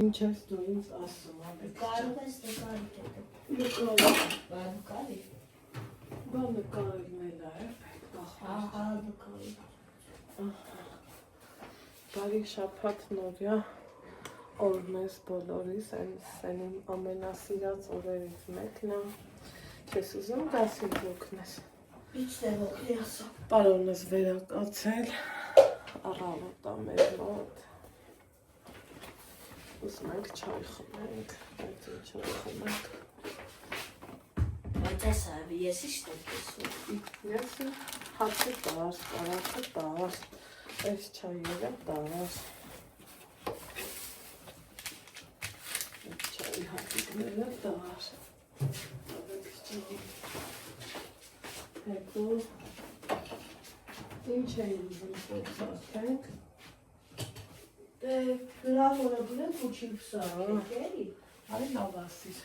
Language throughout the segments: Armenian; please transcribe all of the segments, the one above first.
Ինչ ես դու ինձ ասում ալեք։ Կարող ես նկարել։ Նկարել։ Բա նկարելն է, Ահա նկարել։ Բարի շաբաթ նորյա օր մեզ բոլորիս, այն իմ ամենասիրած օրերից մեկն է։ Չես ուզում դասին ոգնես։ Ինչ դեպքի ասա։ Պարոն ես վերակացել, առավոտա մեր մոտ։ Ուզում ենք չայ խմենք, բայց ինչ չայ խմենք։ Բայց ասա, ես ինչ տոքեսում։ Ես հացի տար, կարացը տար, այս չայերը տար։ Այս չայի հատիկները տար։ Հետո ինչ էի ուզում փոխարինենք։ Դե գրավորը գրենք ու չիպսա, էլի։ Արի լավ ասիր։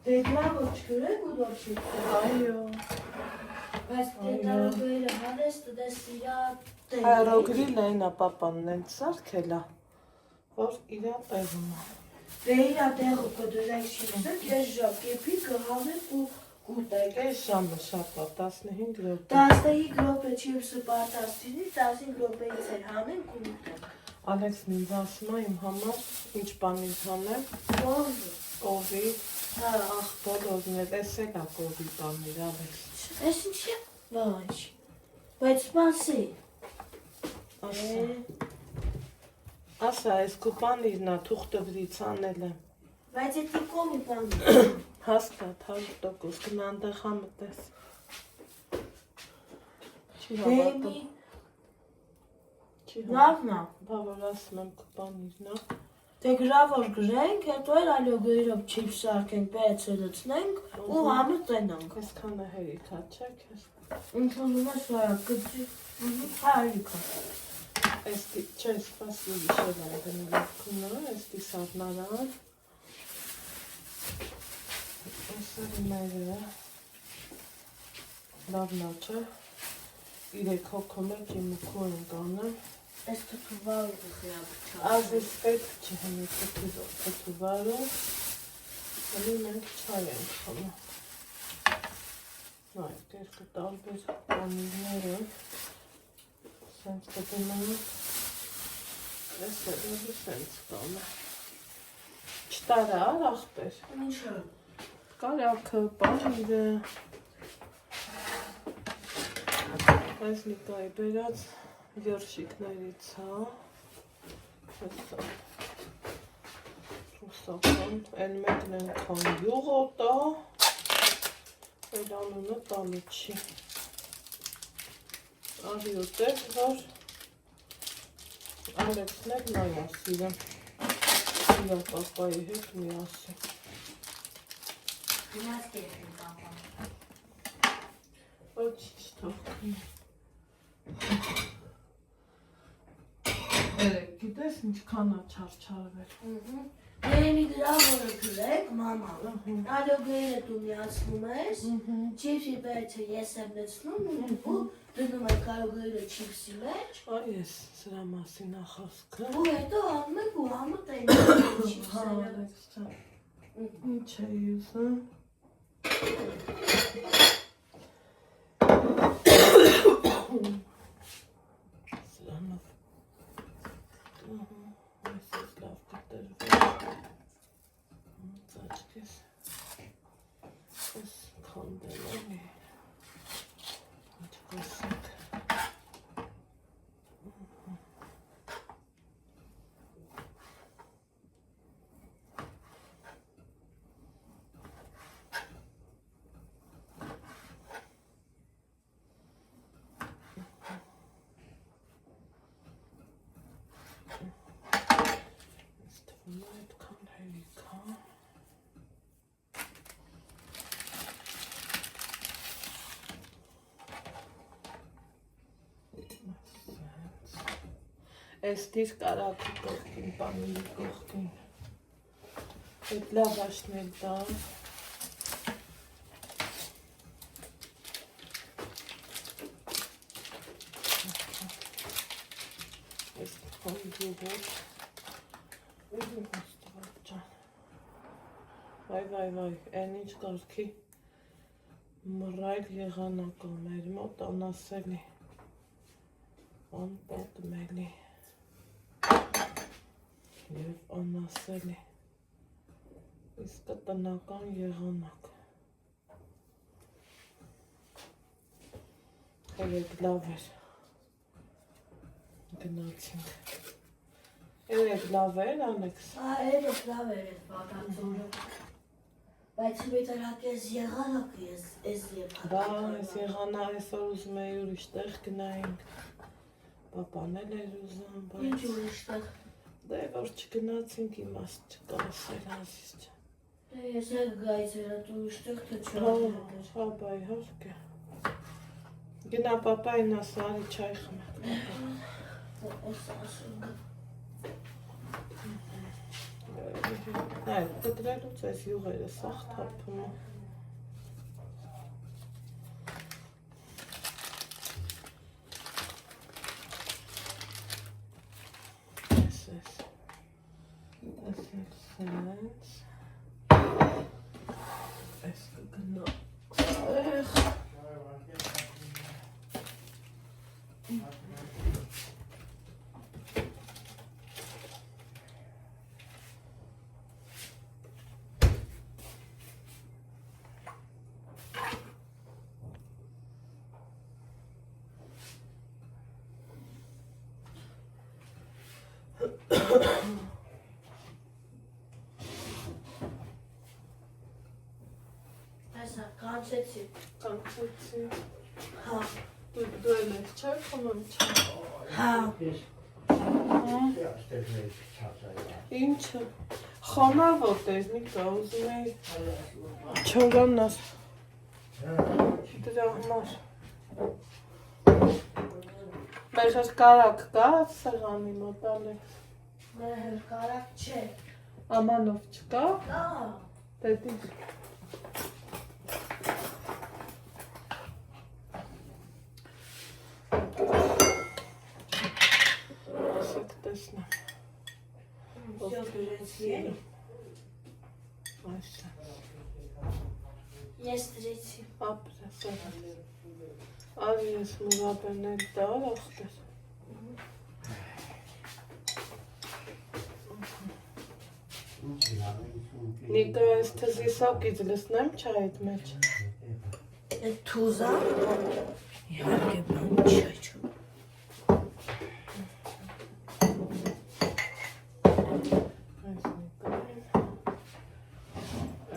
Դե գրավոր չգրենք ու դոր չիպսա։ Այո։ Բայց դե տարոգերը հարեստը դես իրա տեղ։ Հայրոգրի լայնա պապանն են սարքելա, որ իրա տեղում է։ Դե իրա տեղը կդրենք չիպսը, կես ժամ կեպի կհանենք ու կուտենք։ Կես ժամը շաբաթ 15 րոպե։ 15 րոպե չիպսը պարտաստինի, 15 րոպեից էլ հանենք ու ուտենք։ Ալեքս ինձ ասում է իմ համար ինչ բանից հանեմ, կովի, ախ բոլորն է, տեսել ա կովի բաներ Ալեքս։ Ես ինչ է, ոչ, բայց սպասի։ Ասա, ես կու բանիրն ա թուղթը վրից անել եմ։ Բայց էտի կոմի բանի։ Հաստատ, 100% գնանդեղ համտես։ Չի Դե հավատում։ լավն է։ Բա որ ասում եմ կու բանիրն ա։ Դե գրավոր գրենք, հետո էլ այլո գրով չիպս սարքենք, բերեցնենք ու համտենանք։ Այսքանը հերիք ա, չէ քեզ։ Ինչ ուզում ես վրա, գծի, հարիկա։ Էստի, չէ, սպասի վիշել եմ գնելով կունը, էստի սարնարան։ Այսարները, լավնա չէ, 3 հոգում եք իմ ուքու են կանեմ։ Ես թթուվարը խրապ չա։ Ազես պետք չի հնի թթուվարը, հնի մենք չայ ենք խմը։ Նայք, երկը տարբեր պանիրները, սենց կդնեմ, ես էլի սենց կանը։ Չտարա ար աղբեր։ Ինչը։ Կարյակը, պանիրը, այս լիկայի բերած երշիկներից հա, հեսա, ռուսական, են մեկն ենքան յուղոտա, էլ անունը տալու չի, արի ուտեք, որ Ալեքսն էլ նայա սիրեմ, իրա պապայի հետ մի ասի։ Գնաց կերպին պապան։ Ոչ չթողքնի։ Գիտես ինչքան է չարչարվել։ Երեմի գրավորը գրենք, մամա, այլո գրերը դու միացնում ես, չիպսի բերեցը ես եմ լցնում ու դնում ենք այլո գրերը չիպսի մեջ Այ ես սրա մասին ախոսքը։ ու հետո անում ենք ու համտենք չիպսերը։ Ինչ է ուզում։ Սրանով ես ես լավ կտրվել ծաչկես ես կանդել անի ինչ խոսենք Այս դիր կարակի կողքին, պանիրի կողքին, այդ լավաշն էլ դա, այս կողքին գյուղոտ, ուզում աստվա, վայ, են ինչ կարգի մռայլ եղանակա մեր մոտ անասելի, անպատմելի և անասելի, իսկ տնական եղանակ, երեկ լավ էր, գնացինք, երեկ լավ էր, Ալեքս, երեկ լավ էր էդ բակացորը, բայց մետարակ ես եղանակ ես բա, ես եղանակ այսօր ուզում էի ուրիշ տեղ գնայինք, պապան էլ էր ուզում, բայց ինչ ուրիշ տեղ, դե որ չգնացինք իմաստ չկա ասել Ազիզ ջան, դե ես հետ գայց էր այդ ուրիշ տեղ թե հա բա իհարկե, գնա պապային ասա արի չայ խմենք, ես ասում Այ, կտրելուց այս յուղերը սաղ թափում է, այս կգնա սեղ, Այսա, կանչեցի, հա, դու էլ ես չայ խմում չա, հա, ինչը, խոնավոր տեզնիկ կա, ուզում էի չորանար, դրա համար, մեր հրկարակ կա սեղանի մոտ Ալեքս, մեր հրկարակ չէ, Ամանով չկա, կա, դետի ասեք տեսնեմ, всё գրեցի էլի, այսա, ես դրեցի, ապրե սեղան, արի ես մուրաբերներ դար ախտեր, Նիկո այս թզի սակից լսնեմ չա այդ մեջ, այդ թուզա, իհարկե բան չէ չու, այս նիկո,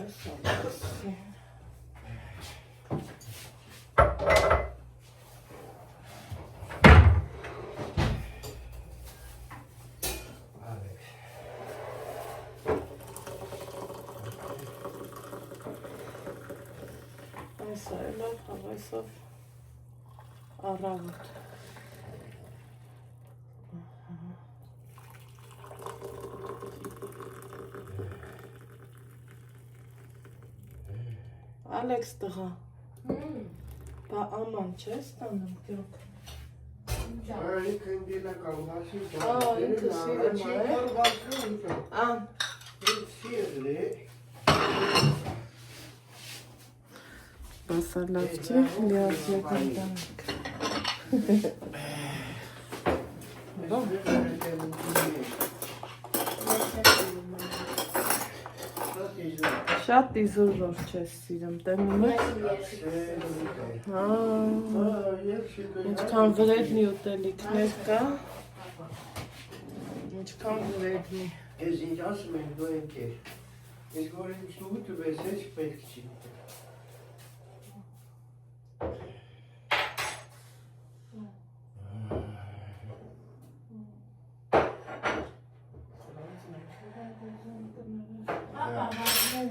այս ալասի, Այսա էլավ հավայսով առավոտ, Ալեքս տղա, բա աման չես տանում կյոք, ինքը ինգելա կալվասի, ինքը սիրում է, ան, բասալավ չէ, լիազյական տանք, շատ իզուր որ չես սիրում, տենում ես, ինչքան վրեդնի ուտելիքներ կա, ինչքան վրեդնի, Ես ինչ ասում ենք դու ընկեր, ես որ ինձ ուտը բեսես պետք չի,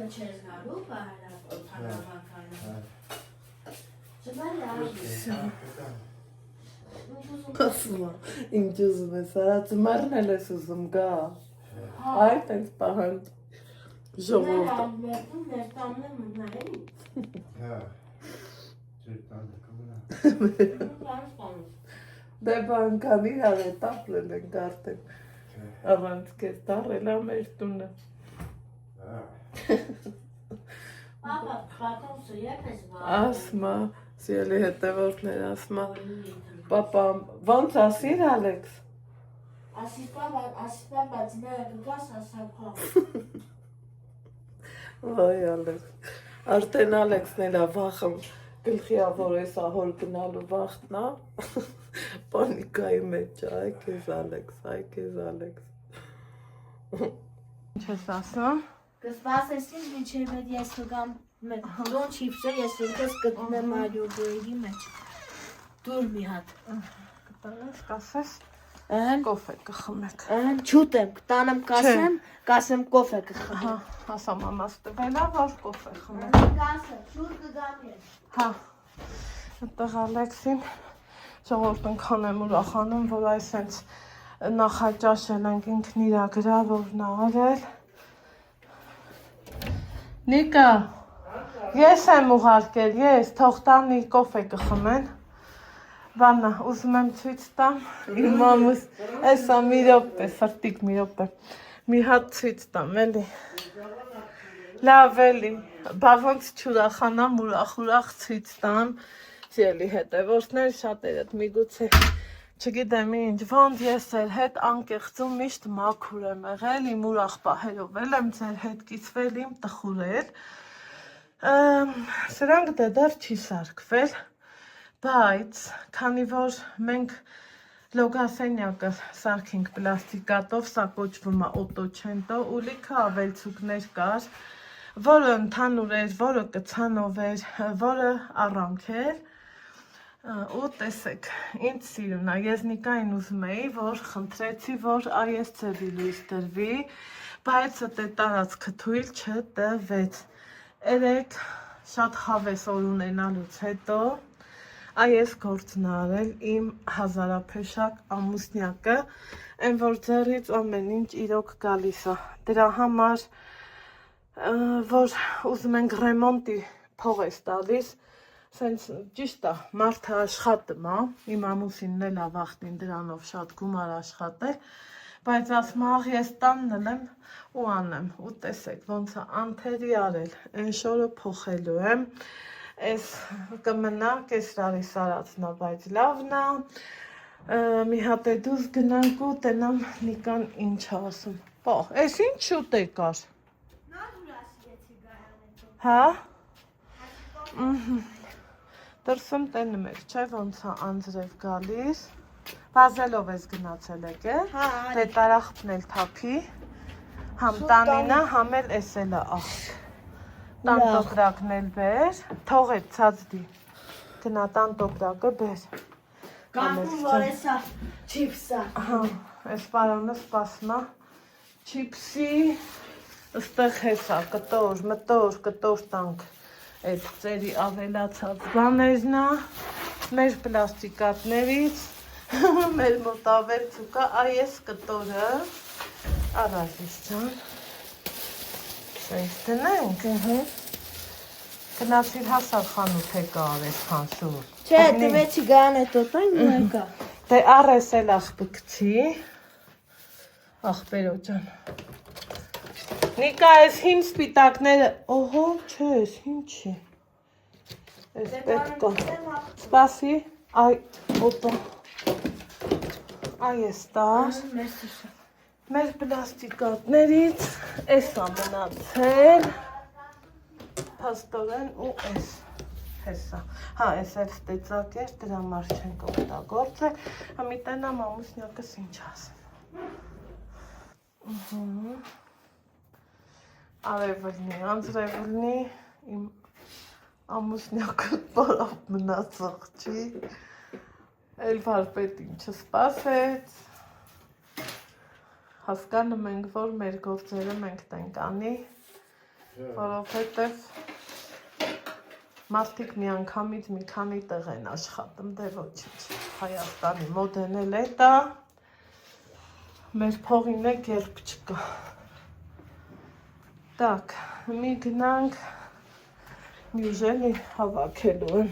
չես գալու, պարավականը, չբալա, ասում է, ինչ ուզում ես, արածմարն էլ ես ուզում գա, այդ ենք պահանդ, ժողորդ, մեր տանն եմ մնայելի, հա, ձեր տանը կմնա, դե բանկան իրար է տապլել ենք արդեն, առանց կեզ տարել ամեր տունը, Papa, պատոնսը երբ ես վարում։ Ասմա, սիրելի հետևորդներ, ասմա, պապա, ոնց ասիր Ալեքս։ Ասիպան բացիները գգաս ասապա։ Ոյ Ալեքս, արդեն Ալեքսն էլա վախում գլխիա, որ ես ահոր գնալու վախտնա, պանիկայի մեջ, այ կեզ Ալեքս, Ինչ ես ասում։ Կսպասեցին մինչև հետ ես կգամ դոն չիպսը ես ինքս կտնեմ այլուգոյի մեջ։ Դուր մի հատ։ Կտանես, կասես, կոֆե կխմեք։ Չուտեմ, կտանեմ կասեմ կոֆե կխմեմ։ Ասա մամաս տվելա, որ կոֆե խմեք։ Կասեմ, շուտ կգամ ես։ Հա, այդտեղ Ալեքսին ժողովուրդ ընքան եմ ուրախանում, որ այսենց նախաճաշել ենք ինքն իրա գրավորն արել։ Նիկա, ես եմ ուղարկել, թող տանի կոֆե կխմեն։ Վաննա, ուզում եմ ցույց տամ, իմ մամուս, էսա մի րոպե, սրտիկ մի րոպե, մի հատ ցույց տամ, էլի։ Լավ էլի, բա ոնց չուրախանամ, ուրախ ցույց տամ, սիրելի հետևորդներ, շատերդ միգուցե չգիտեմ ինչ, ոնց ես ձեր հետ անկեղծում միշտ մաքուր եմ եղել, իմ ուրախ պահերով էլ եմ ձեր հետ կիսվել, իմ տխուրել, սրանք դեռ չի սարքվել, բայց քանի որ մենք լոգասենյակը սարքինք պլաստիկատով, սա կոչվում է օտոչենտո, ու լիքը ավելցուկներ կար, որը ընդհանուր էր, որը կցանով էր, որը առանք էր, ու տեսեք, ինձ սիրուն է, ես Նիկային ուզում էի, որ խնդրեցի, որ այս ձևի լույս դրվի, բայց դե տարածքը թույլ չտվեց, երեք շատ հավես օր ունենալուց հետո, այս գործն արել իմ հազարափեշակ ամուսնյակը, այն որ ձեռից ամեն ինչ իրոք գալիս է, դրա համար, որ ուզում ենք ռեմոնտի փող ես տալիս, սենց ճիշտ է, մարդը աշխատում է, իմ ամուսինն էլ ավախտին դրանով շատ գումար աշխատել, բայց ասում աղ ես տանն եմ ու անեմ, ու տեսեք, ոնց է անթերի արել, այն շորը փոխելու եմ, ես կմնա կեսրարի սարածնա, բայց լավն է, մի հատ է դուզ գնանք ու տենամ Նիկան ինչ ասում, պահ, ես ինչ շուտ է կար, հա, դրսում տենում եք, չէ ոնց է անձրև գալիս, վազելով ես գնացել եք է, դե տարախպն էլ թափի, համ տանինա, համ էլ ես էլ է աղ, տան տոպրակն էլ բեր, թող է ծածդի, գնա տան տոպրակը բեր, Կանքում որ եսա չիպսա, ես պարանը սպասմա, չիպսի, ստեղ հեսա, կտոր տանք, այդ ծերի ավելացած բաներնա, մեր պլաստիկատներից, մեր մոտ ավելցուկա, այս կտորը, առազիս ճան, սենց տնենք, գնացիր հասար խանութ եկա արես խանշուր, չէ, տվեցի գան է տոտան ու եկա, դե առես էլ աղբկցի, աղբերո ճան, Նիկա, ես հին սպիտակները, օհո, չէ, ես հին չի, ես պետք է, սպասի, այ, օտո, այ ես տար, մեր պլաստիկատներից, ես ամնացել, պաստորեն ու ես, հեսա, հա, ես էլ ստեցակ էր, դրա մար չենք օգտագործել, համի տենամ ամուսնյակս ինչ ասեմ, Արևլնի, անձրևլնի, իմ ամուսնյակը բարավ մնացող չի, էլ վարպետին չսպասեց, հասկանում ենք, որ մեր գործերը մենք տենք անի, որովհետև մարդիկ մի անգամից մի քանի տեղ են աշխատում, դե ոչինչ, Հայաստանի մոդեն էլ է տա, մեր փողին է գերբ չկա, Так, մի գնանք, մի ուժելի հավաքելու եմ,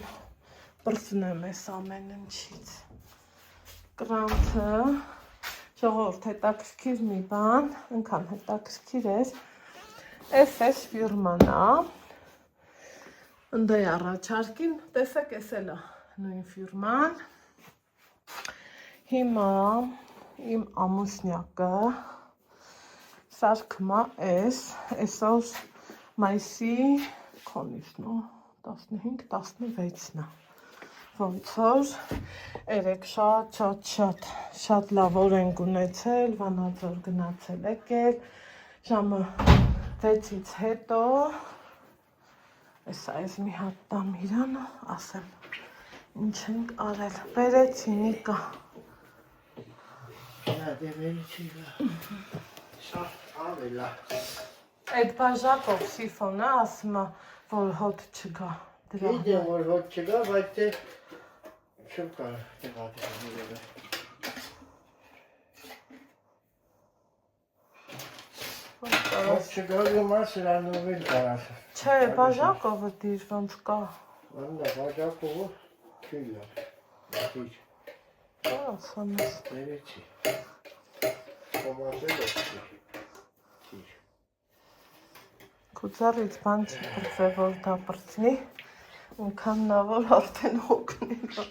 պրծնեմ ես ամեն ինչից, կրանքը, ժողովուրդ հետաքրքիր մի բան, ընքան հետաքրքիր ես, ես ֆիրմանա, Ընդե առաջարկին, տեսեք էս էլ է նույն ֆիրման։ Հիմա իմ ամուսնյակը սարքում է այսօր մայիսի քոնիսն ու 15-16-ն է։ Ոնց որ երեք շատ լավ օր ենք ունեցել, Վանաձոր գնացել եկել, ժամը 6-ից հետո այս մի հատ տամ իրանը, ասեմ, ինչ ենք արել, բերեցի Նիկա։ Դե վերիցի սա ավելա։ Այդ բաժակով սիֆոնը ասում է, որ հոտ չգա դրա։ Գիտեմ, որ հոտ չգա, բայց դե չեմ կարող տեղադրել իրերը։ Հոտ չգա գումար սրանով էլ կարաս։ Չէ, բաժակովը դիր ոնց կա։ Աննա, բաժակովը չի լավ։ Դիր։ Ասանես։ Վերիցի։ Կոմասել է դիր։ Քուծարից բան չի պրծե, որ դա պրծնի, ինքան նա որ արդեն հոգնել է։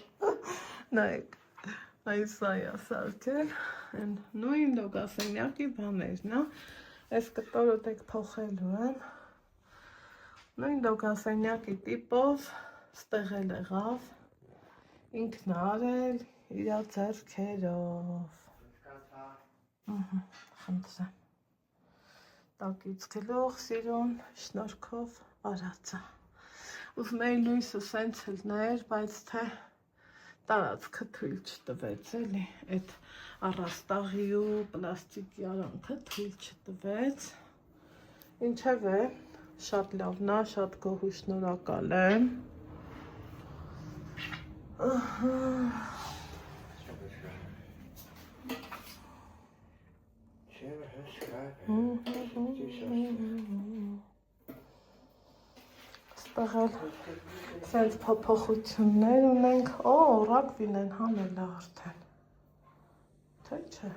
Նայեք, այս այա սարքել, նույն լոգասենյակի բաներն է, այս կտորը դեք փոխելու եմ, նույն լոգասենյակի տիպով ստեղել եղավ, ինքն արել իրա ձեռքերով։ Խնդրեմ։ Տակից գլուխ, սիրուն, շնորհքով արածը։ Ուզում էի լույսը սենց լներ, բայց թե տարածքը թույլ չտվեց, էլի, այդ առաստաղի ու պլաստիկի արանքը թույլ չտվեց։ Ինչևէ, շատ լավն է, շատ գոհու շնորհակալ եմ։ Ստեղել սենց փոփոխություններ ունենք, ռագվին են հանել արդեն, թե չէ,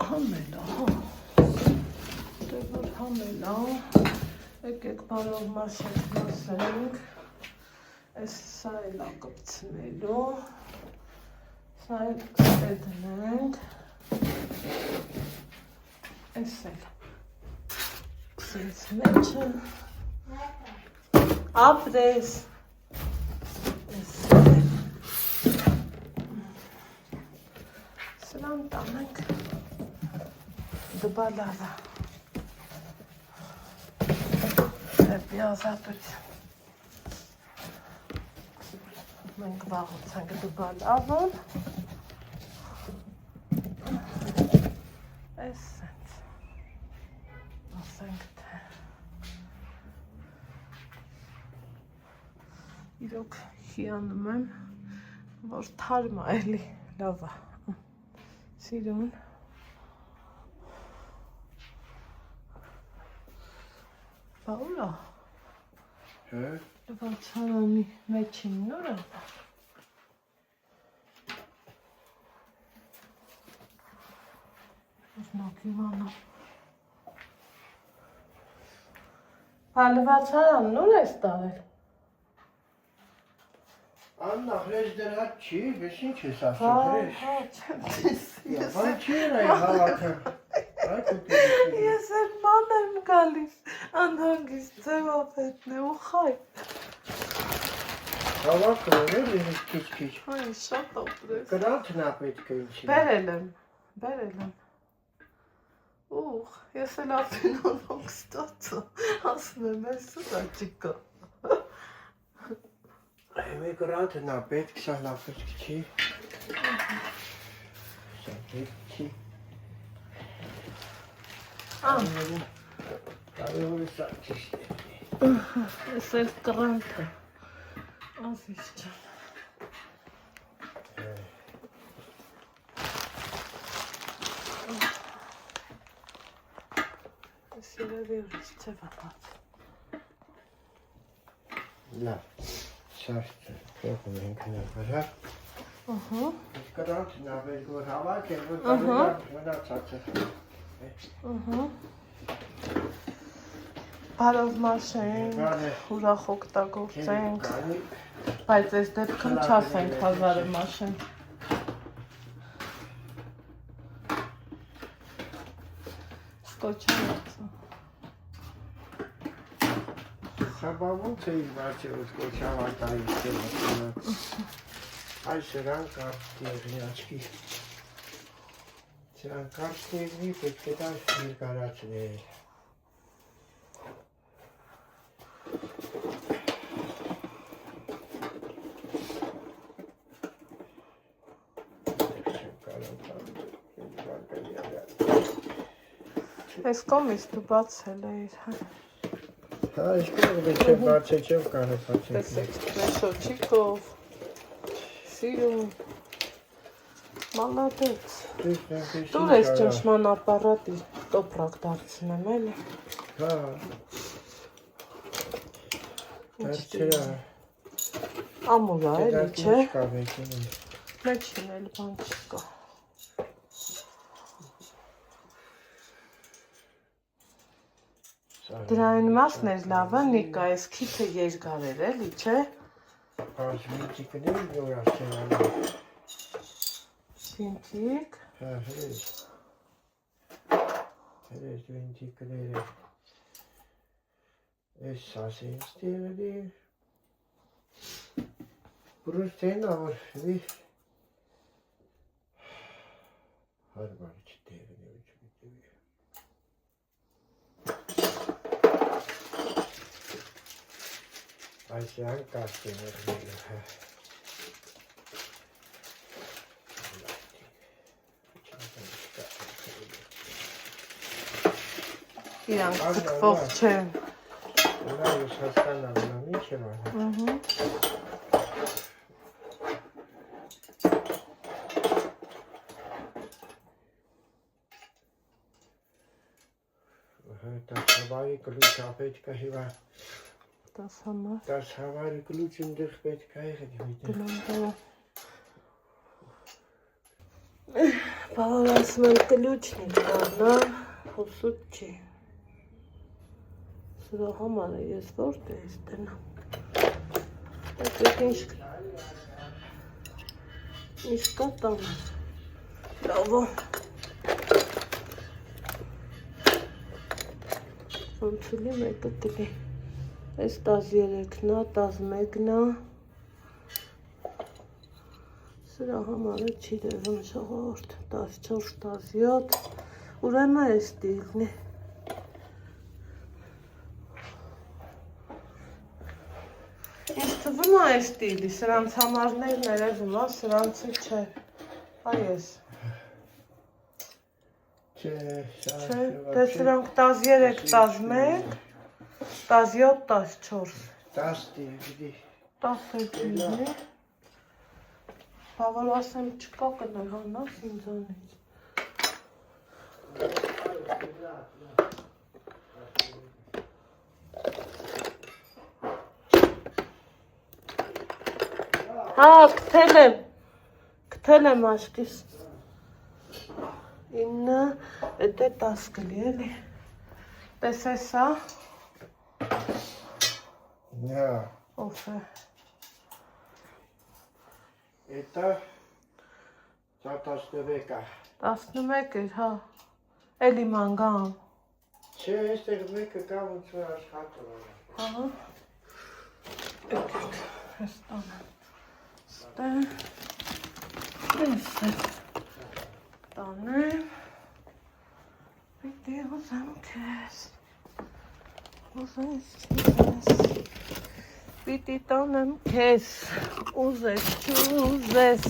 հանել է, դե որ հանել է, եկեք բարով մաշեք մասենք, այս սա էլ է կպցնելու, սա էլ ստեդնենք, այս էլ, սենց մեջը, ապրես, այս էլ, սրան տանենք, դբալավա, դեպի ազատություն, մենք վաղուց ենք դբալավան, այս սենց, ասենք թե, իրոք հիանում եմ, որ թարմ է էլի, լավ է, սիրուն, բա ուր է, լվացարանի մեջին նոր է, Ոսնակ իմանա, բա լվացարան նոր ես տարել, Աննա, հրեշ դրած չի, բես ինչ ես ասում, հրեշ։ չեմ տեսի, Բան չի էր այ հավաքը, ես էր ման եմ գալիս, անհանգիստ ձևով հետն է ու խայ, Հավաքը էր ես քիչ, այ շատ ապրես, կրանցն է պետք է ինչի։ բերել եմ, ուղ, ես էլ ապին անոնք ստացա, ասում եմ ես սրա չիկա, Մի կրանցն է պետք, սա լավ պետք չի, սա պետք չի, կարևորը սա ճիշտ է։ ես էլ կրանքը, ասիշ չան, ես երևի ուրիշ չև ապած, Լավ, շաշտը, փոխում ենք նա վրա, կրանցն է պետք որ հավաք է, որ կարևոր մնացած է։ Բարով մաշենք, ուրախ օգտագործենք, բայց այս դեպքում չասենք 1000-ը մաշենք։ Սկոչանացը։ Սաբավոց էի բացերուց կոչավատայի ստելացնը։ Այս սրան կարդիեղնի աչքի։ Սրան կարդիեղնի պետք է դա ներկարացնել։ Այս կոմից դու բացել էիր, հա։ Հա, այս կողմը չէ բացել չեմ կարող բացել։ Տեսեք, մեշոչիկով, սիրում, մալադեց։ Դուր ես ճնշման ապարատի տոպրակ դարձնեմ, էլի։ Հա, դարձերա։ Ամուրա, էլի, չէ։ Կավեկին է։ Մեջին էլ բան չկա։ Դրային մասն էր լավը, Նիկա, այս քիթը երկար էր, էլի, չէ։ Այս մինտիկները որ ասենալը։ Մինտիկ։ Հա, հրես մինտիկները։ Այս ասեն ստեղելի։ Բրուստեն ավար վի։ Հարվար չտեղելի ոչ միտևի։ Այս յան կաստեն էրները, հա։ Իրանք ձգվող չեն։ Նա ես հասկանամ, նա ինչ եմ ահա։ Դասավարի կլուչ ապետք է հիվա։ Դասավարի կլուչ ընդեղ պետք է եղել վիտը։ Բաղար ասում եմ կլուչն է կարնա, հոսուտ չի։ Սրա համար է ես որդ է ես տնամ։ Ինչ կա տանը։ Լավո։ Ոնցուլի մեկը կլի։ Այս 13-նա, 11-նա։ Սրա համարը չի դևում ժողորդ, 14, 17, ուրեմն այս տիլն է։ Ինչ թվում է այս տիլի, սրանց համարներ ներևում, սրանցի չէ, այս։ Չէ, դե սրանք 13, 11, 17, 14։ 10 տիլի։ 10 տիլի։ Բավար ասեմ չկա կներ հանաս ինձանից։ Հա, կթել եմ աշկիս։ 9, էդ է 10 կլի էլի։ Տեսես հա։ Նա։ Ով է։ Էտա 11 է։ 11 էր, հա։ Էլի մանգամ։ Չէ, այստեղ մեկը կա ոնց որ աշխատում է։ Ահա։ Եկեք, ես տանեմ։ Ստեմ։ Ես տանեմ։ Պիտի ուզեմ քեզ։ Ուզես չուզես։ Պիտի տանեմ քեզ։ Ուզես չուզես։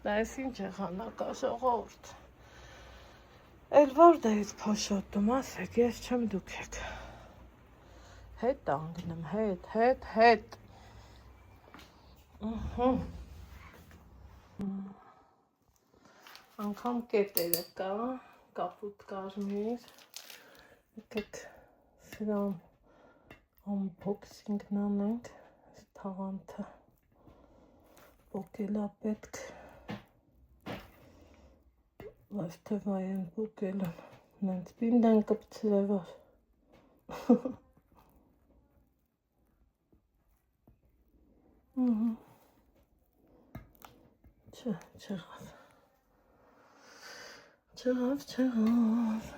Դա ես ինչ է խանակա ժողովուրդ։ Էլ որդ էից փոշոտում, ասեք, ես չեմ դուք եք։ Հետ անգնեմ, հետ։ Անգամ կետերը կա, կապուտ կարմիր։ Եկեք սրան unboxing-ն անենք, թաղանթը պոկելա պետք, բայց թե վայ են պոկելան, նենց պինդ են կպցրևար։ Չեղավ։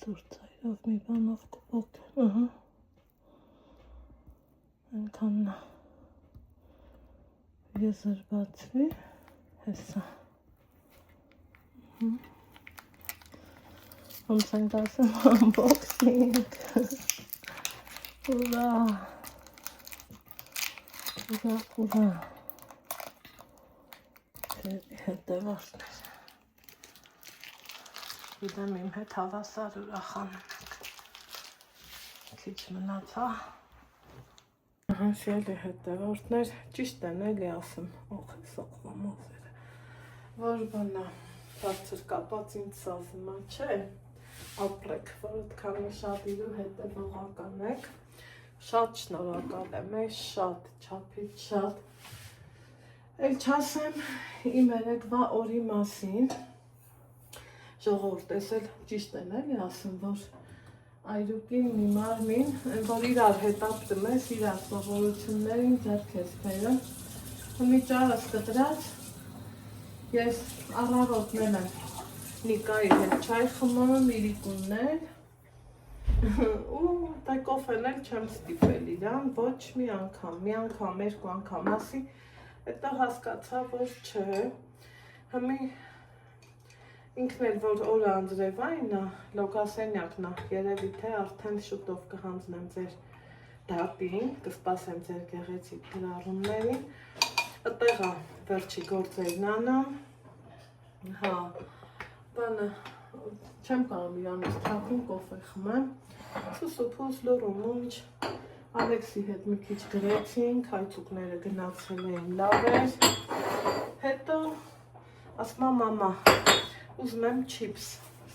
Ծուրծայրով մի բանով կուպոք, այնքան եզր բացվի, հեսա։ Ոնց ենք ասեմ unboxing, ուրա, հետևորդներ, գիտեմ իմ հետ հավասար ուրախանում ենք, քիչ մնացա, սիրելի հետևորդներ, ճիշտ են էլի ասեմ, օղ է սողվում օղերը, որ բանա, բարձր կապած ինձ սազմա չէ, ապրեք, որ ըդքանի շատ իրու հետևողական եք, շատ շնորհակալ եմ, շատ, չափից շատ, էլ չասեմ իմ երեկվա օրի մասին, ժողովուրդ, ես էլ ճիշտ են էլի ասեմ, որ այրուկին մի մարմին, որ իրար հետ ապրում ես, իրար սովորություններին ձեռք ես բերում, մի ճարս կտրած, ես առավոտնել եմ Նիկայի հետ չայ խմում, իրիկուններ, ու կոֆեն էլ չեմ ստիպել իրան, ոչ մի անգամ, երկու անգամ ասի, հետո հասկացա, որ չէ, հմի ինքն էլ որ օրը անձրևայնա, լոգասենյակնա, երևի թե արդեն շուտով կհանձնեմ ձեր դատին, կսպասեմ ձեր գեղեցիկ գրառումներին, ըտեղա վերջի գործերն անում, հա, բանը, չեմ կարում իրանից թաքուն կոֆե խմեմ, սուսուփուս լուրում ունջ, Ալեքսի հետ մի քիչ գրեցինք, հայցուկները գնացել էին լավ էր, հետո ասմա մամա, ուզում եմ չիպս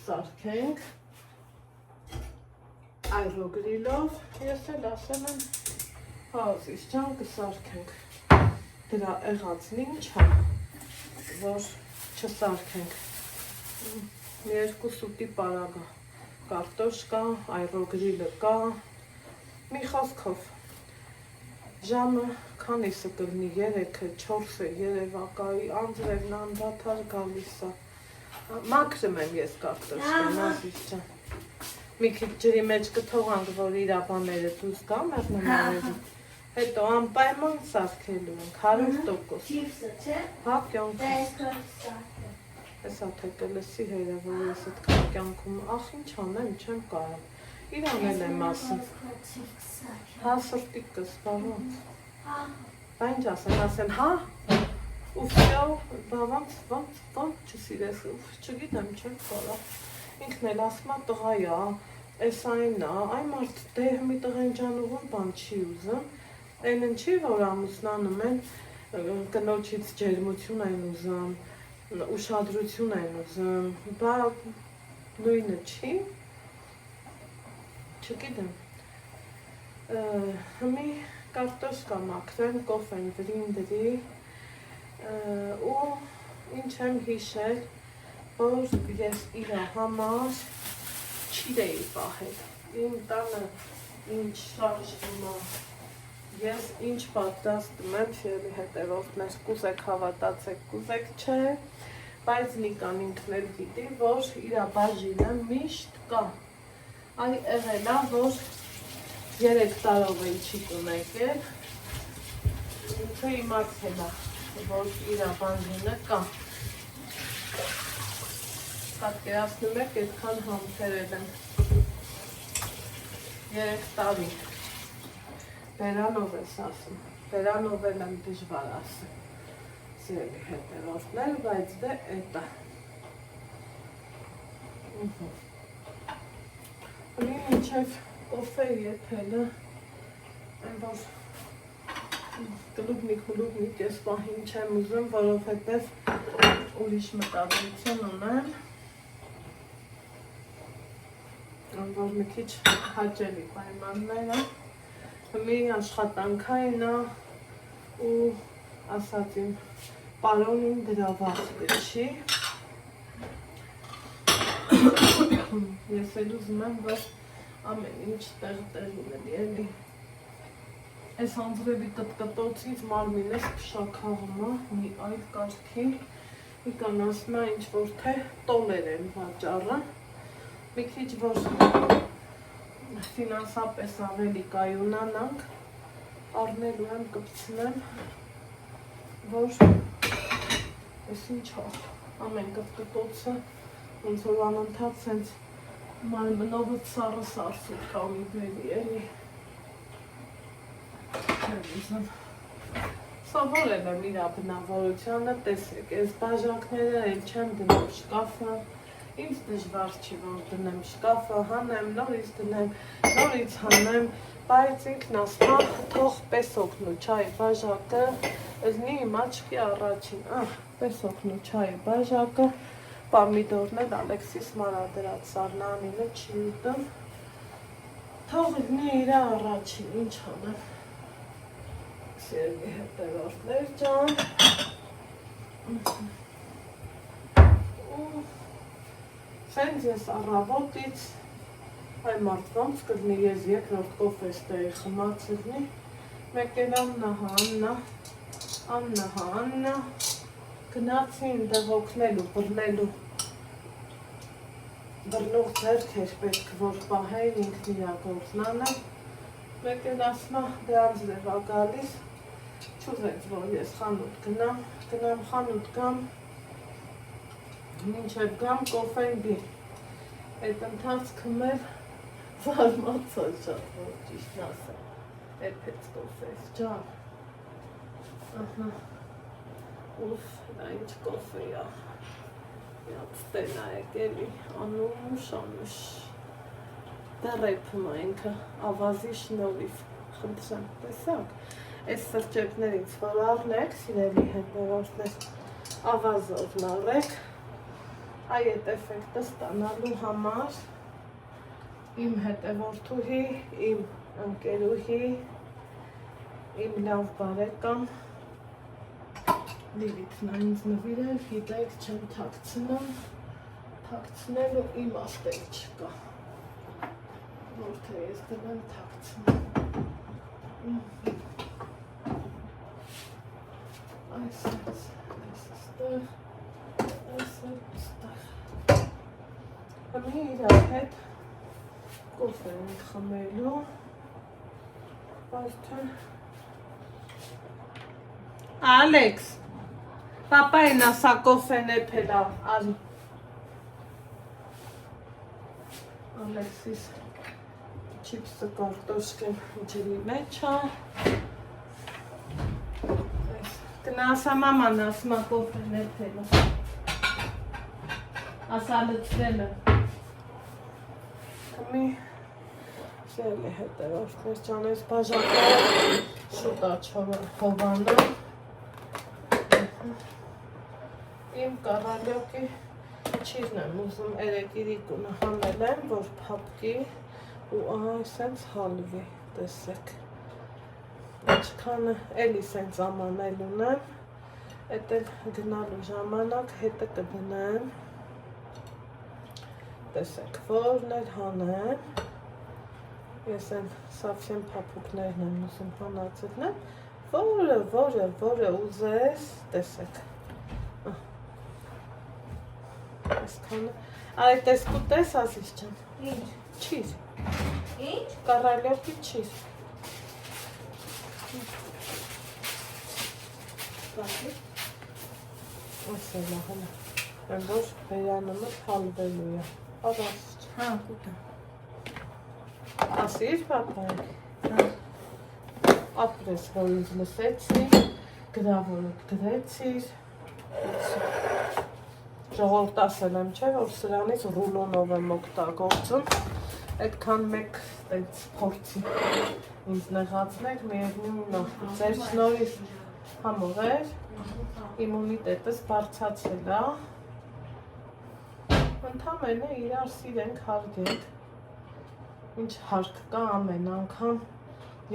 սարքենք, այրոգրիլով, ես էլ ասել եմ, հազիս ջան կսարքենք, դրա եղածն ինչ է, որ չսարքենք, երկու սուտի պարագա, կարտոշկա, այրոգրիլը կա, մի խոսքով, ժամը քանիսը կլինի, 3-4-ը երևակայի, անձրևն անդադար գալիս է, մաքրում եմ ես կարտոշկան, ազիզ ջան, մի քիչ ջրի մեջ կթողանք, որ իր բաները դուրս գա մեղնամարերի, հետո անպայման սարքելու ենք, 100%։ Չիպսը, չէ։ Հա, կյանքում։ Հեսա թե կլսի հերը, որ ես այդ կյանքում, ախ ինչ անեմ, չեմ կարամ, իրանել եմ ասում, հա սրտիկս, բավանց, բա ինչ ասեմ, հա, ու վսյո, բավանց, ոնց չսիրես, չգիտեմ, չեմ կարամ, ինքն էլ ասմա տղայա, ես այնա, այ մարդ դեհ մի տղեն ջանուղուն բան չի ուզում, այն ընչի, որ ամուսնանում են, կնոջից ջերմություն են ուզում, ուշադրություն են ուզում, բա նույնը չի, չգիտեմ, հմի կարտոշկա մաքրեմ, կոֆեն վրինդրի, ու ինչ եմ հիշել, որ ես իրա համար չիրեի պահել, իմ տանը ինչ շարժվում է, ես ինչ պատրաստում եմ, շիրելի հետևորդներ, կուզեք հավատացեք, կուզեք չէ, բայց Նիկան ինքն էլ գիտի, որ իրա բաժինը միշտ կա, այ եղելա, որ 3 տարով էլ չի տունեկել, ինքը իմացել է, որ իրա բաժինը կա, պատկերացնում եք, այդքան համբերել եմ 3 տարի, բերանով ես ասում, բերանով էլ եմ դժվար ասում, սիրելի հետևորդներ, բայց դե էտա, ունի մինչև կոֆե եթելը, այն որ գլուբնիկ ես պահին չեմ ուզում, որովհետև ուրիշ մտադրություն ունեմ, որ մի քիչ հաճելի պայմանները, մի աշխատանքային է ու ասած իմ պարոնին դրա վաղ չի, ես էլ ուզում եմ, որ ամեն ինչ տեղ ունի էլի։ Այս անձրևի կտկտոցից մարմինս փշաքաղում է մի այլ կարգի։ Իկան ասում է ինչ որ թե տոլեր են վաճառը։ Մի քիչ որ ֆինանսապես ավելի կայունանանք, առնելու եմ կպցնեմ, որ այս ինչ է, ամեն կտկտոցը ոնց որ անընդհատ սենց մարմնովը սառը սարսուկ կամի բերի էլի։ Սովորել եմ իրա բնավորությանը, տեսեք, այս բաժակները էլ չեմ դնում շկաֆը, ինձ դժվար չի, որ դնեմ շկաֆը, հանեմ, նորից դնեմ, նորից հանեմ, բայց ինքն ասում է, թող պես օգնու չայ բաժակը, ըզնի իմ աչքի առաջին, պես օգնու չայ բաժակը, պամիդորն էլ Ալեքսիս մանա դրած սառնանինը չի ուտում, թող ըզնի իրա առաջին, ինչ հանեմ։ Սիրելի հետևորդներ ջան, սենց ես առավոտից այ մարդկանց կլնի ես երկրորդ կոֆես տեի խմացրնի, մեկ էլ Աննա, գնացի ինտեղ օգնելու, բռնող ձերք էր պետք, որ պահեին ինքն իրա գործնանը, մեկ էլ ասմա դրանց դեղա գալիս, չուզեց, որ ես խանութ գնամ խանութ գամ, մինչև գամ կոֆեն բի, այդ ընթացքում էլ վարմացա շատ, որ ճիշտն ասեմ, էպեց կոֆես ջան, ուֆ, դա ինչ կոֆե է, միած տենայեք էլի, անուշ, դա ռեփում է ինքը, ավազի շնորհիվ, խնդրեմ, տեսակ, այս սրճեփներից որ առնեք, սիրելի հետևորդներ, ավազով լարեք, այդ էֆեկտը ստանալու համար իմ հետևորդուհի, իմ ընկերուհի, իմ լավ բարեկամ Լիլիթն է ինձ նվիրել, գիտեք, չեմ թաքցնում, թաքցնելու իմաստ էլ չկա, որ թե ես դրեմ թաքցնում։ Այս ստեղ, Հմի իրար հետ կոֆե ենք խմելու, արդեն Ալեքս, պապային ասա կոֆեն էփելա, արի Ալեքսիս չիպսը կարտոշկեն ջրի մեջ է Գնասա մաման ասմա կոֆեն էփելա ասա լծվելը Կմի սելի հետևորդներ ջան ես բաժակները շուտ աչհորը հովանը Իմ կարալյոկի չիրն եմ ուզում երեկիրիկունը հանել եմ, որ փապկի ու ահա սենց հալվի, տեսեք Ինչքանը էլի սենց ամանել ունեմ, էտ էլ գնալու ժամանակ հետը կդնեմ Տեսեք, որն էլ հանեմ Ես են սավսեն փապուկներն եմ ուզում հանածրնեմ Որը ուզես, տեսեք Այսքանը, այդ տեսկու տես ասիս չեմ Ինչ? Չիր Ինչ? Կարալյոկի չիր Ասել ահանա Են որ վերանումը հալվելու է Ավաստ Հա, կուտա Ասիր պապայք Ապրես, որ ինձ լսեցի Գրավորը գրեցիր Ժողորդ ասել եմ չէ, որ սրանից ռուլոնով եմ օգտագործում Այդքան մեկ տենց փորձի ինձ նեղացնեք, միևնույնն է Ձեր շնորհիվ համողեր Իմունիտետս բարձրացել է Ընդամենը իրար սիրենք, հարգենք Ինչ հարկ կա ամեն անգամ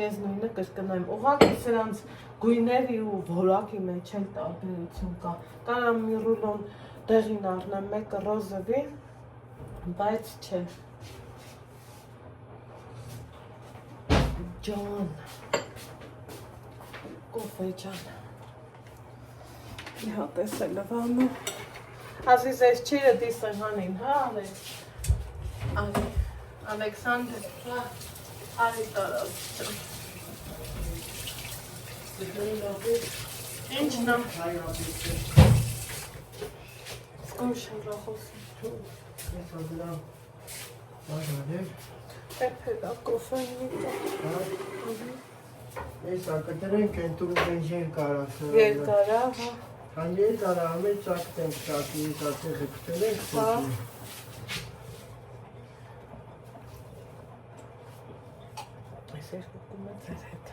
Ես նույնը կրկնեմ Ուղղակի սրանց գույների ու որակի մեջ էլ տարբերություն կա Կարամ մի ռուլոն դեղին առնեմ մեկը ռոզովի Բայց չէ ջան։ Կոֆե ջան։ Մի հատ էս է լվանը։ Ազիզ ես չիրը դիսեղանին, հա Ալեքս։ Արի, Ալեքսանդր, հա, արի տարած ջան։ Ինչ նա։ Սկոր շնրախոսի։ Ես ադրամ բաժաներ։ Էպեդա կոֆեն միտա։ Ես ակտրենք են տուրում բենջեն կարաս։ Երկարա, հա։ Հան երկարա ամեն ծակտենք ծակի ծակեղը կտել ենք խոչի։ Այս երկու կում է ձեր հետ։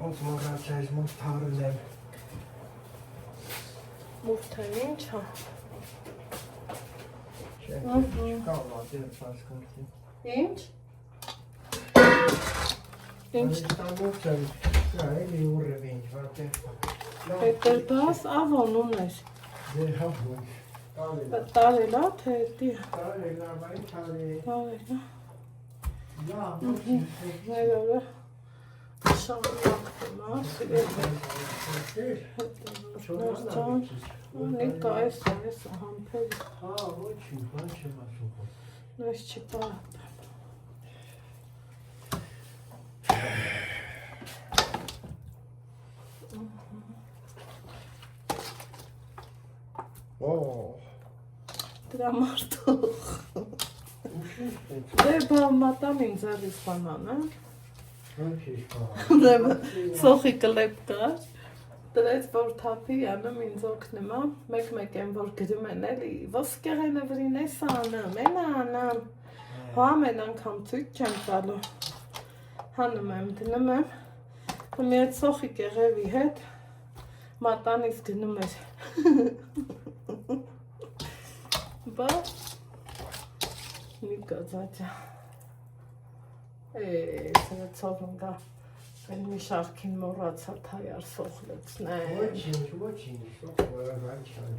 Ոնց մոռացա ես մոտ թարել եմ։ Մուվթեն ինչ հա։ Չկա մատեր պասկարդի։ Ինչ։ Ինչ։ Ստամոց եմ, էլի ուռև ինչ, վատեր։ Պետր բաս ավոն ունես։ Դե հապոչ, Տարելա թե դի։ տարելա, բայ տարել։ Տարելա։ Լա, Ներորը շամնակտում ա, սիրել։ Նիկա ես համպեր։ հա, ոչինչ, բան չեմ ասում։ Նույս չպա։ Դրա մարդող։ Դե բամատամ ինձ եղիս բանան, սոխի կլեպ կար, դրեց որ թապի անում ինձ օգնում ա, մեկ են որ գրում են էլի, ոսկեղենը վրին ես անեմ, էնա անամ, ամեն անգամ ծույտ չեմ տալու, հանում եմ, դնում եմ, մի այդ սոխի կեղևի հետ, մատանից գնում էր, բա, Նիկա ձաճա, սրեցով ընգա, են մի շարքին մորացա թայար սոխլեցնեմ։ Ոչինչ, սոխը բան չան։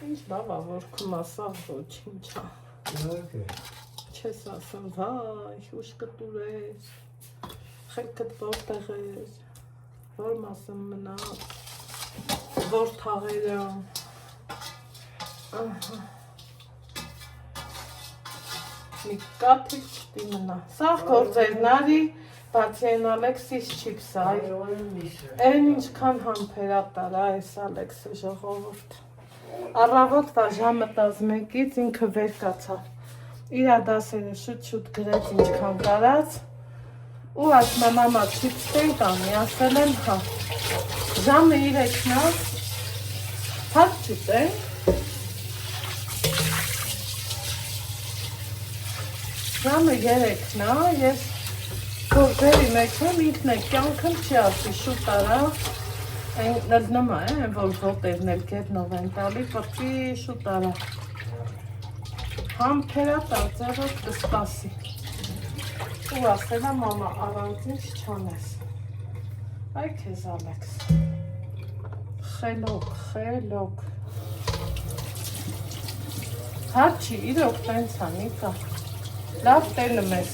Ինչ բավա, որ կմասավ ոչինչա։ Չես ասում, վայ, ուշ կտուր ես, խելքդ որտեղ ես, որ մասում մնաց, որ թաղերը, մի կաթիք չտի մնա, սաղ գործերն արի, բացի են Ալեքսիս չիպս այ, են ինչքան համպերա տարա ես Ալեքսը ժողովուրդ, առավոտվա ժամը 11-ից ինքը վեր կացավ, իրա դասերը շուտ գրեց ինչքան կարած, ու ասմա մամա չիպս տեն կանի, ասել եմ հա, ժամը 3-ն ա, հատ չիտեն, Ժամը 3-ն ա, ես գործերի մեջ եմ, ինքն է կյանքն չի ասի շուտ արա, նլնմա է, որ ոտերն էլ գերնով են տալի, պրտի շուտ արա, համպերա տարձերով կսպասի, ու ասելա մամա առանց ինձ չանես, այ քեզ Ալեքս, խելոք, հարդ չի, իրոք տենց ա, Նիկա, լավ տելում ես,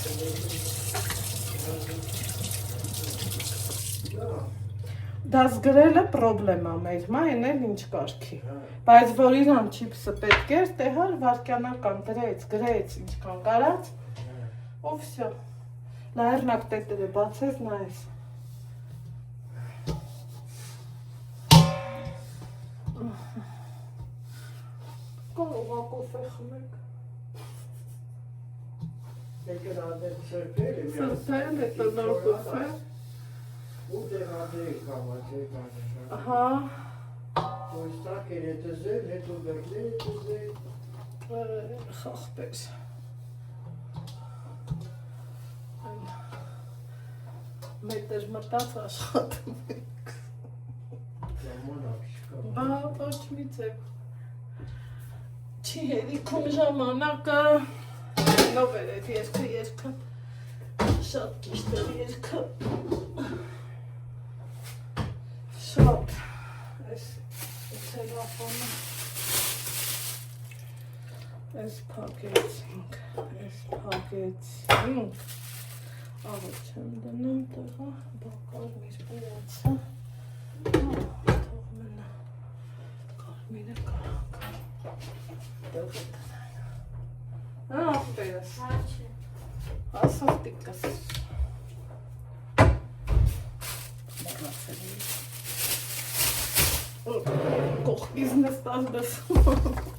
դաս գրելը պրոբլեմա մեր, մա են էլ ինչ կարգի, բայց որ իրան չիպսը պետք էր, տեհար վարկյանական գրեց, ինչքան կարած, ու վսյո, լայրնակ տետերը բացես նայես, կողա կոֆե խմեք, սրպել է տնոր կոֆե, Ահա խախպեր մետր մտած աշխատում ենք բա ոչ մի ձև չի հերիքում ժամանակը նով էր էդ երկը շատ ճիշտ էր երկը Շատ, այս տելեֆոնը, Այս փակեցինք, աղը չեմ դնում տեղը, կարմիր բերացա, թող մնա, կարմիրը կարակա, տեղը տնային, աղբերս, ասավ տիկս, մորացել էի, կողքից նստած դսում,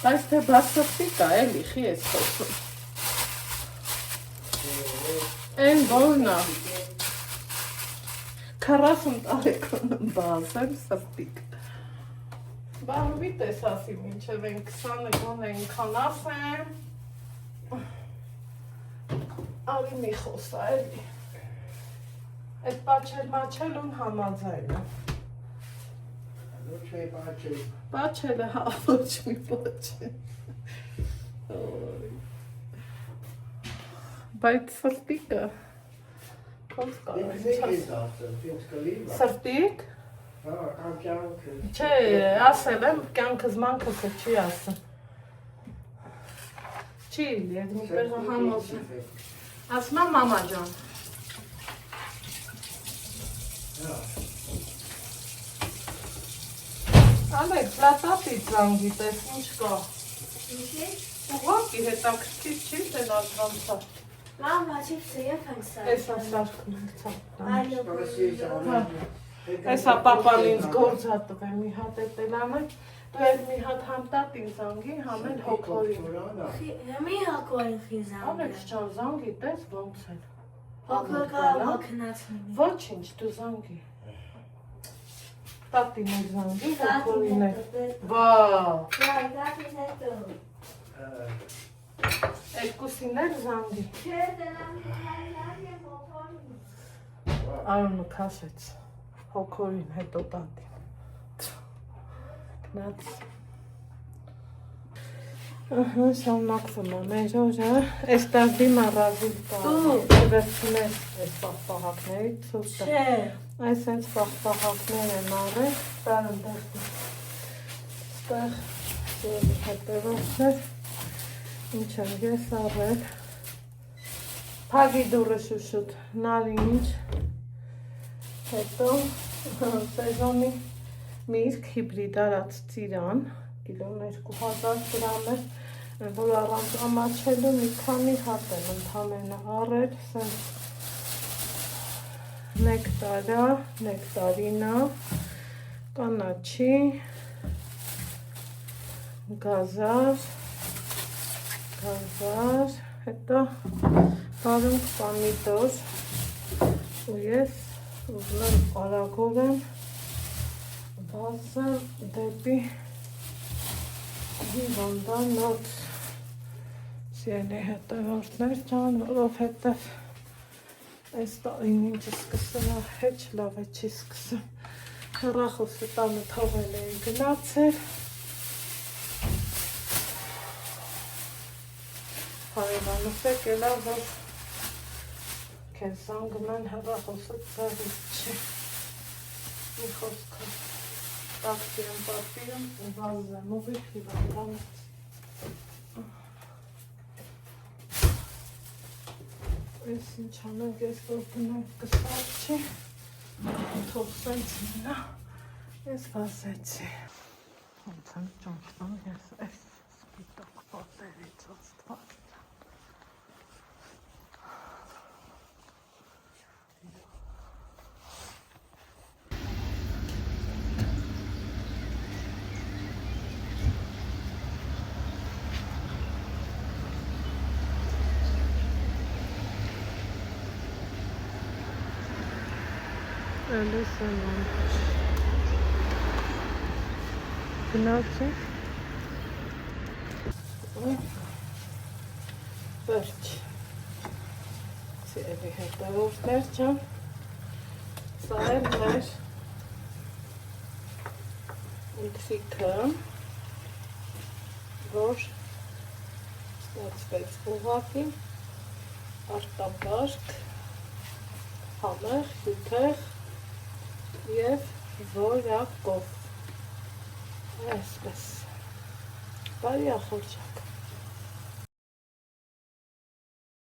այս թե բասրտիկ է, էլի, խի ես խոսում, են որնա, 40 տարեկան եմ բազեմ սրտիկ, բանվի տես ասի մինչև են 20 գոն ենքան ասեմ, արի մի խոսա, էլի, այդ պաչել-մաչելուն համաձայն է, Պաչելը ոչ մի պաչել, բայց սրտիկը, կոնց կարող սրտիկ, չէ, ասել եմ, կյանքս մանքսը չի ասել, չի իլի, այդ մի տեղը համոզը, ասմա մամա ջան, Ալեք, լատապի ծանգի տես, ինչ կա։ Ինչի՞։ Ուղղակի հետաքրքիր չի, թե լատվանցա։ Մամա, չիպսը եվ ենք սարքն։ Էս ասարքն ենք ծապտան։ Այո, Էսա պապան ինձ գործա տվե մի հատ էտելանը, դու էլ մի հատ համտատ ինձ զանգի, համեն հոքորին։ Մի հակորին խիզան։ Ալեք շան զանգի տես ոնց էլ։ Հոքոր կարող հոքնացնի։ Ոչինչ, դու զանգի։ Տատին էլ զանգի, հոքորին էլ։ Վա։ Տատին հետո։ Երկուսին էլ զանգի։ Չէ, դրանք եմ հոքորին։ Արոնը քաշեց, հոքորին հետո տատին։ Գնաց։ Շարունակվում է մեր օրը, այս տազդի մարազիլ կա, վերցնել այս պաղպաղակների ցուցը։ Չէ։ Այս հենց պաղպաղակներ են արել, ստար ընդեղ, ստեղ հետևորդներ, ինչ եմ ես արել, փագի դուրը շուշուտ, նարինջ, հետո սեզոնի միրգ հիբրիդ արած ծիրան, կիլոն 2000 գրամ է, որ առանց ամաչելու մի քանի հատ եմ ընդամենը առել, սենց նեկտարինա, կանաչի, գազար, հետո բարունք պամիդոր ու ես ուզում եմ արագորեն վազեմ դեպի հիվանդանոց սիրելի հետևորդներ ջան, որովհետև այս տարին ինչը սկսել է հեչ լավ է չի սկսում, հեռախոսը տանը թողել էի գնացել, հարևանս եկել է, որ քեզ զանգում են հեռախոսը ձեռից չի, մի խոսքով տաքսի եմ պատվիրում ու վազեմ ուղիղ հիվանդանոց։ Ես ինչ անենք, ես որ գնանք կսարչի, թող սենց մնա, ես վազեցի։ Ոնց եմ ճանչվում, ես այս սպիտակ պատերից ոստված։ Էլիս եմ անջ գնացի վերջ սիրելի հետևորդներ ջան սա է մեր ընթրիքը որ ստացվեց ուղղակի արտաբարկ համեղ հյութեղ և որակով Այսպես։ Բարի ախորժակ։